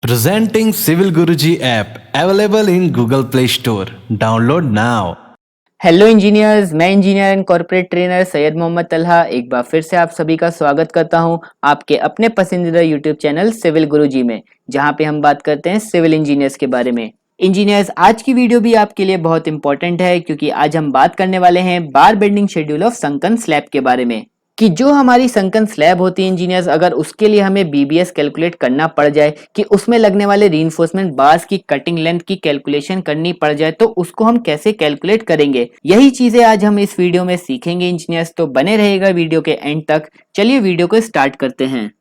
Presenting Civil Guruji app available in Google Play Store. Download now. Hello engineers, मैं engineer and corporate trainer Syed Mohammad Talha एक बार फिर से आप सभी का स्वागत करता हूं आपके अपने पसंदीदा यूट्यूब चैनल सिविल गुरुजी में, जहां पे हम बात करते हैं सिविल इंजीनियर्स के बारे में। इंजीनियर्स, आज की वीडियो भी आपके लिए बहुत इंपॉर्टेंट है क्योंकि आज हम बात करने वाले हैं बार bending schedule of sunken slab के बारे में कि जो हमारी संकन स्लैब होती है इंजीनियर्स, अगर उसके लिए हमें बीबीएस कैलकुलेट करना पड़ जाए कि उसमें लगने वाले रीइंफोर्समेंट बार्स की कटिंग लेंथ की कैलकुलेशन करनी पड़ जाए तो उसको हम कैसे कैलकुलेट करेंगे, यही चीजें आज हम इस वीडियो में सीखेंगे इंजीनियर्स। तो बने रहेगा वीडियो के एंड तक। चलिए वीडियो को स्टार्ट करते हैं।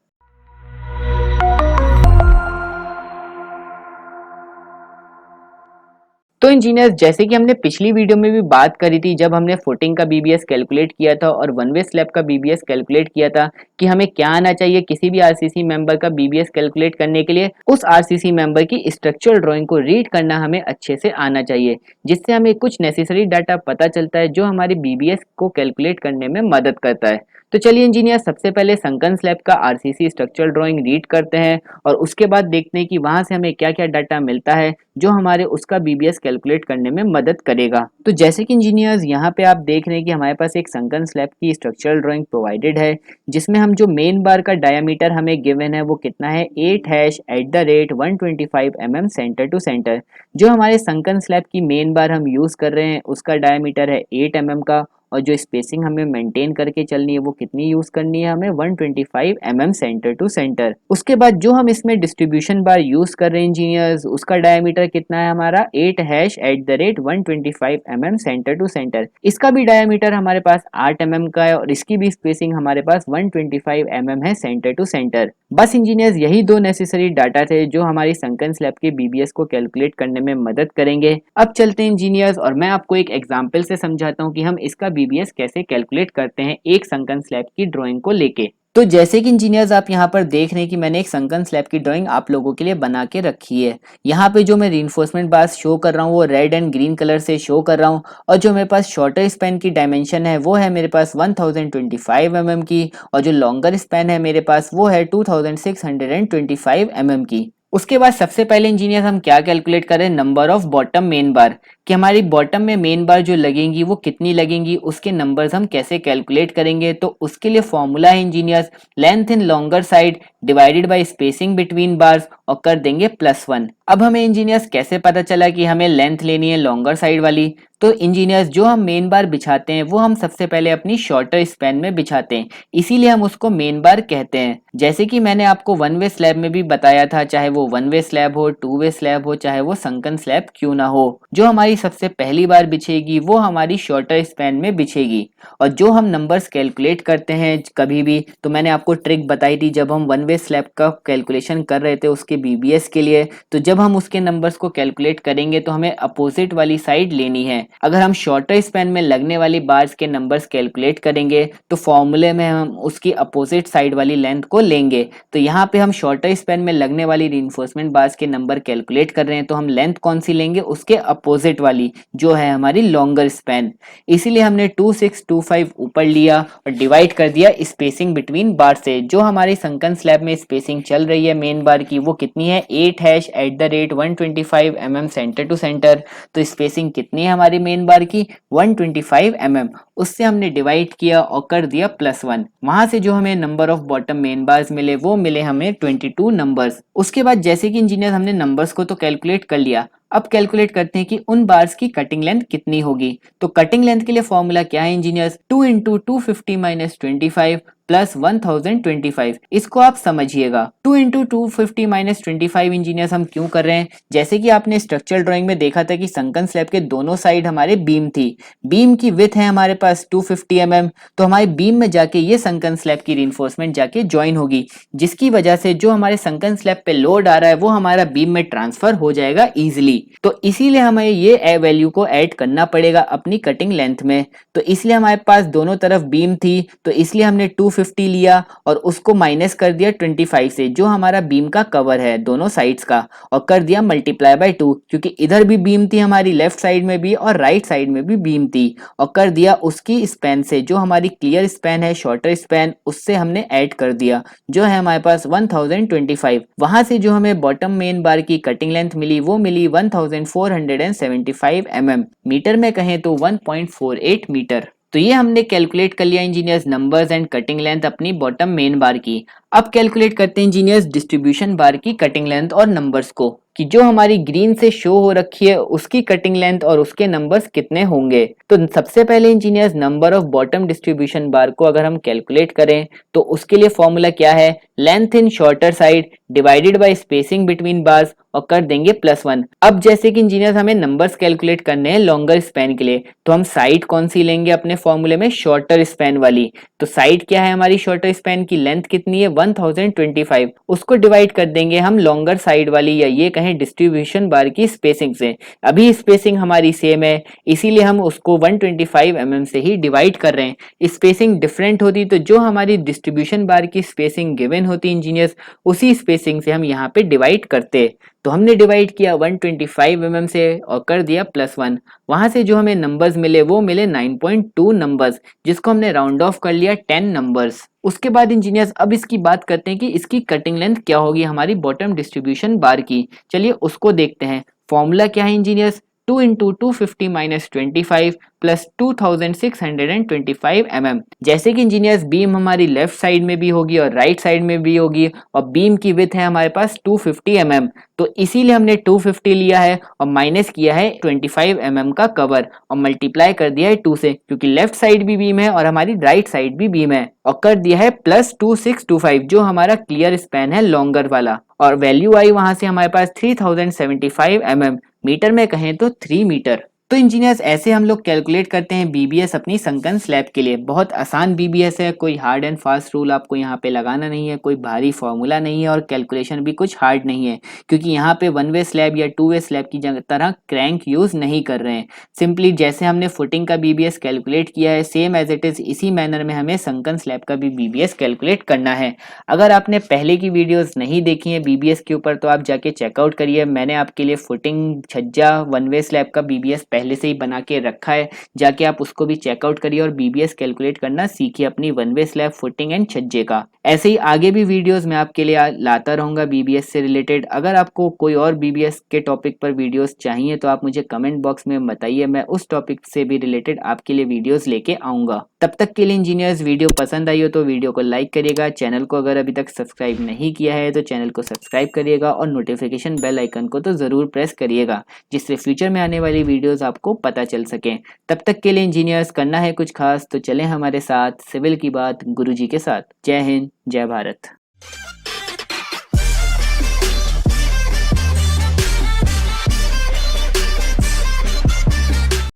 तो इंजीनियर्स, जैसे कि हमने पिछली वीडियो में भी बात करी थी जब हमने फुटिंग का बीबीएस कैलकुलेट किया था और वन वे स्लैब का बीबीएस कैलकुलेट किया था कि हमें क्या आना चाहिए किसी भी आरसीसी मेंबर का बीबीएस कैलकुलेट करने के लिए। उस आरसीसी मेंबर की स्ट्रक्चरल ड्राइंग को रीड करना हमें अच्छे से आना चाहिए, जिससे हमें कुछ नेसेसरी डाटा पता चलता है जो हमारे बीबीएस को कैलकुलेट करने में मदद करता है। तो चलिए इंजीनियर, सबसे पहले संकन स्लैब का आरसीसी स्ट्रक्चरल ड्राइंग रीड करते हैं और उसके बाद देखते हैं कि वहां से हमें क्या क्या डाटा मिलता है जो हमारे उसका बीबीएस कैलकुलेट करने में मदद करेगा। तो जैसे कि इंजीनियर्स यहाँ पे आप देख रहे हैं कि हमारे पास एक संकन स्लैब की स्ट्रक्चरल ड्राइंग प्रोवाइडेड है, जिसमें हम जो मेन बार का डायमीटर हमें गिवन है वो कितना है 8 @ 125 सेंटर टू सेंटर। जो हमारे संकन स्लैब की मेन बार हम यूज कर रहे हैं उसका डायमीटर है 8 का, और जो स्पेसिंग हमें मेंटेन करके चलनी है वो कितनी यूज करनी है हमें 125 सेंटर टू सेंटर। उसके बाद जो हम इसमें डिस्ट्रीब्यूशन बार यूज कर रहे हैं इंजीनियर्स, उसका डायमीटर कितना है हमारा 8 @ 125 सेंटर टू सेंटर। इसका भी डायमीटर हमारे पास 8 का है और इसकी भी स्पेसिंग हमारे पास 125 है सेंटर टू सेंटर। बस इंजीनियर्स, यही दो नेसेसरी डाटा थे जो हमारी संकन स्लैब के बीबीएस को कैलकुलेट करने में मदद करेंगे। अब चलते हैं इंजीनियर्स और मैं आपको एक एग्जांपल से समझाता हूँ कि हम इसका बीबीएस कैसे कैलकुलेट करते हैं एक संकन स्लैब की ड्राइंग को लेके। तो जैसे कि इंजीनियर्स आप यहाँ पर देख रहे हैं कि मैंने एक संकन स्लैब की ड्राइंग आप लोगों के लिए बना के रखी है। यहाँ पे जो मैं रीइंफोर्समेंट बार्स शो कर रहा हूँ वो रेड एंड ग्रीन कलर से शो कर रहा हूँ, और जो मेरे पास शॉर्टर स्पैन की डायमेंशन है वो है मेरे पास 1025 की, और जो लॉन्गर स्पैन है मेरे पास वो है 2625 की। उसके बाद सबसे पहले इंजीनियर हम क्या कैलकुलेट करें, नंबर ऑफ बॉटम मेन बार, कि हमारी बॉटम में मेन बार जो लगेंगी वो कितनी लगेंगी, उसके नंबर्स हम कैसे कैलकुलेट करेंगे। तो उसके लिए फॉर्मूला है engineers, length in longer side divided by spacing between bars और कर देंगे +1। अब हमें इंजीनियर्स कैसे पता चला कि हमें लेंथ लेनी है लॉन्गर साइड वाली। तो इंजीनियर्स, जो हम मेन बार बिछाते हैं वो हम सबसे पहले अपनी शॉर्टर स्पैन में बिछाते हैं, इसीलिए हम उसको मेन बार कहते हैं। जैसे कि मैंने आपको वन वे स्लैब में भी बताया था, चाहे वो वन वे स्लैब हो, टू वे स्लैब हो, चाहे वो संकन स्लैब क्यों ना हो, जो हमारी सबसे पहली बार बिछेगी वो हमारी शॉर्टर स्पैन में बिछेगी। और जो हम नंबर्स कैलकुलेट करते हैं कभी भी, तो मैंने आपको ट्रिक बताई थी जब हम वन वे स्लैब का कैलकुलेशन कर रहे थे उसके बीबीएस के लिए, तो जब हम उसके नंबर्स को कैलकुलेट करेंगे तो हमें अपोजिट वाली साइड लेनी है। अगर हम शॉर्टर स्पैन में लगने वाली बार्स के नंबर्स कैलकुलेट करेंगे तो फॉर्मूले में हम उसकी अपोजिट साइड वाली लेंथ को लेंगे। तो यहाँ पे हम शॉर्टर स्पैन में लगने वाली रीइंफोर्समेंट बार्स के नंबर कैलकुलेट कर रहे हैं, तो हम लेंथ कौन सी लेंगे, उसके अपोजिट वाली जो है हमारी लॉन्गर स्पैन। इसीलिए हमने 2625 ऊपर लिया और डिवाइड कर दिया स्पेसिंग बिटवीन बार से। जो हमारी संकन स्लैब में स्पेसिंग चल रही है मेन बार की वो कितनी है 8 @ 125 सेंटर टू सेंटर। तो स्पेसिंग कितनी है हमारी मेन बार की 125 उससे हमने डिवाइड किया और कर दिया +1। वहां से जो हमें number of bottom main bars मिले वो मिले हमें 22 नंबर्स। उसके बाद जैसे कि इंजीनियर हमने नंबर्स को तो कैलकुलेट कर लिया, अब कैलकुलेट करते हैं कि उन बार्स की कटिंग लेंथ कितनी होगी। तो कटिंग लेंथ के लिए फॉर्मूला क्या है इंजीनियर्स, 2 × 250 - 25 + 1025। इसको आप समझिएगा, 2 × 250 - 25 इंजीनियर्स हम क्यों कर रहे हैं। जैसे कि आपने स्ट्रक्चरल ड्राइंग में देखा था कि संकन स्लैब के दोनों साइड हमारे बीम थी, बीम की विड्थ है हमारे पास 250 तो हमारे बीम में जाके ये संकन स्लैब की रीइंफोर्समेंट जाके ज्वाइन होगी, जिसकी वजह से जो हमारे संकन स्लैब पे लोड आ रहा है वो हमारा बीम में ट्रांसफर हो जाएगा इजीली। तो इसीलिए हमें ये वैल्यू को ऐड करना पड़ेगा अपनी कटिंग लेंथ में। तो इसलिए हमारे पास दोनों तरफ बीम थी, तो इसलिए हमने 250 250 लिया और उसको माइनस कर दिया 25 से, जो हमारा बीम का कवर है दोनों साइड्स का, और कर दिया मल्टीप्लाई बाय 2, क्योंकि इधर भी बीम थी हमारी, लेफ्ट साइड में भी और राइट साइड में भी बीम थी, और कर दिया उसकी स्पैन से, जो हमारी क्लियर स्पैन है, शॉर्टर स्पैन, उससे हमने ऐड कर दिया, जो है हमारे पास 1025। वहां से जो हमें बॉटम मेन बार की कटिंग लेंथ मिली वो मिली 1475 mm, मीटर में कहें तो 1.48 मीटर। तो ये हमने कैलकुलेट कर लिया engineers numbers and cutting length अपनी बॉटम मेन बार की। अब कैलकुलेट करते हैं इंजीनियर्स डिस्ट्रीब्यूशन बार की कटिंग लेंथ और नंबर्स को, कि जो हमारी ग्रीन से शो हो रखी है उसकी कटिंग लेंथ और उसके नंबर्स कितने होंगे। तो सबसे पहले engineers number of bottom distribution bar को अगर हम कैलकुलेट करें तो उसके लिए फॉर्मूला क्या है, length in shorter side divided by spacing between bars और कर देंगे +1। अब जैसे कि इंजीनियर्स हमें नंबर्स कैलकुलेट करने हैं लॉन्गर स्पैन के लिए, तो हम साइड कौन सी लेंगे अपने फॉर्मूले में, शॉर्टर स्पैन वाली। तो साइड क्या है हमारी शॉर्टर स्पैन की, लेंथ कितनी है 1025, उसको डिवाइड कर देंगे हम लॉन्गर साइड वाली या ये कहें डिस्ट्रीब्यूशन बार की स्पेसिंग से। अभी स्पेसिंग हमारी सेम है इसीलिए हम उसको 125 mm से ही डिवाइड कर रहे हैं। स्पेसिंग डिफरेंट होती तो जो हमारी डिस्ट्रीब्यूशन बार की स्पेसिंग गिवन होती इंजीनियर्स, उसी स्पेसिंग से हम यहाँ पे डिवाइड करते। तो हमने डिवाइड किया 125 mm से और कर दिया +1। वहां से जो हमें नंबर्स मिले वो मिले 9.2 नंबर्स, जिसको हमने राउंड ऑफ कर लिया 10 नंबर्स। उसके बाद इंजीनियर्स अब इसकी बात करते हैं कि इसकी कटिंग लेंथ क्या होगी हमारी बॉटम डिस्ट्रीब्यूशन बार की। चलिए उसको देखते हैं। फॉर्मूला क्या है engineers, 2 into 250 minus 25 plus 2625 mm। जैसे कि इंजीनियर्स बीम हमारी लेफ्ट साइड में भी होगी और राइट साइड में भी होगी, और बीम की विड्थ है हमारे पास 250 mm, तो इसीलिए हमने 250 लिया है और माइनस किया है 25 mm का कवर और मल्टीप्लाई कर दिया है 2 से, क्योंकि लेफ्ट साइड भी बीम है और हमारी राइट साइड भी बीम है, और कर दिया है +2625, जो हमारा क्लियर स्पैन है लॉन्गर वाला, और वैल्यू आई वहां से हमारे पास 3075 mm, मीटर में कहें तो 3 मीटर। तो इंजीनियर्स ऐसे हम लोग कैलकुलेट करते हैं बीबीएस अपनी संकन स्लैब के लिए। बहुत आसान बीबीएस है, कोई हार्ड एंड फास्ट रूल आपको यहाँ पे लगाना नहीं है, कोई भारी फॉर्मूला नहीं है और कैलकुलेशन भी कुछ हार्ड नहीं है, क्योंकि यहाँ पे 1 वे स्लैब या 2 वे स्लैब की तरह क्रैंक यूज नहीं कर रहे हैं। सिंपली जैसे हमने फुटिंग का बीबीएस कैलकुलेट किया है सेम एज इट इज इसी मैनर में हमें संकन स्लैब का भी बीबीएस कैलकुलेट करना है। अगर आपने पहले की वीडियोस नहीं देखी है बीबीएस के ऊपर तो आप जाके चेकआउट करिए। मैंने आपके लिए फुटिंग, छज्जा, 1 वे स्लैब का बीबीएस पहले से ही बना के रखा है, जाके आप उसको भी चेकआउट करिए और बीबीएस कैलकुलेट करना सीखिए अपनी 1 वे स्लैब, फुटिंग एंड छज्जे का। ऐसे ही आगे भी वीडियोस मैं आपके लिए लाता रहूंगा बीबीएस से रिलेटेड। अगर आपको कोई और बीबीएस के टॉपिक पर वीडियोस चाहिए तो आप मुझे कमेंट बॉक्स में बताइए, मैं उस टॉपिक से भी रिलेटेड आपके लिए वीडियोस लेके आऊंगा। तब तक के लिए इंजीनियर्स वीडियो पसंद आई हो तो वीडियो को लाइक करिएगा, चैनल को अगर अभी तक सब्सक्राइब नहीं किया है तो चैनल को सब्सक्राइब करिएगा और नोटिफिकेशन बेल आइकन को तो जरूर प्रेस करिएगा, जिससे फ्यूचर में आने वाली वीडियोस आपको पता चल सके। तब तक के लिए इंजीनियर्स करना है कुछ खास तो चलें हमारे साथ सिविल की बात गुरुजी के साथ। जय हिंद, जय भारत।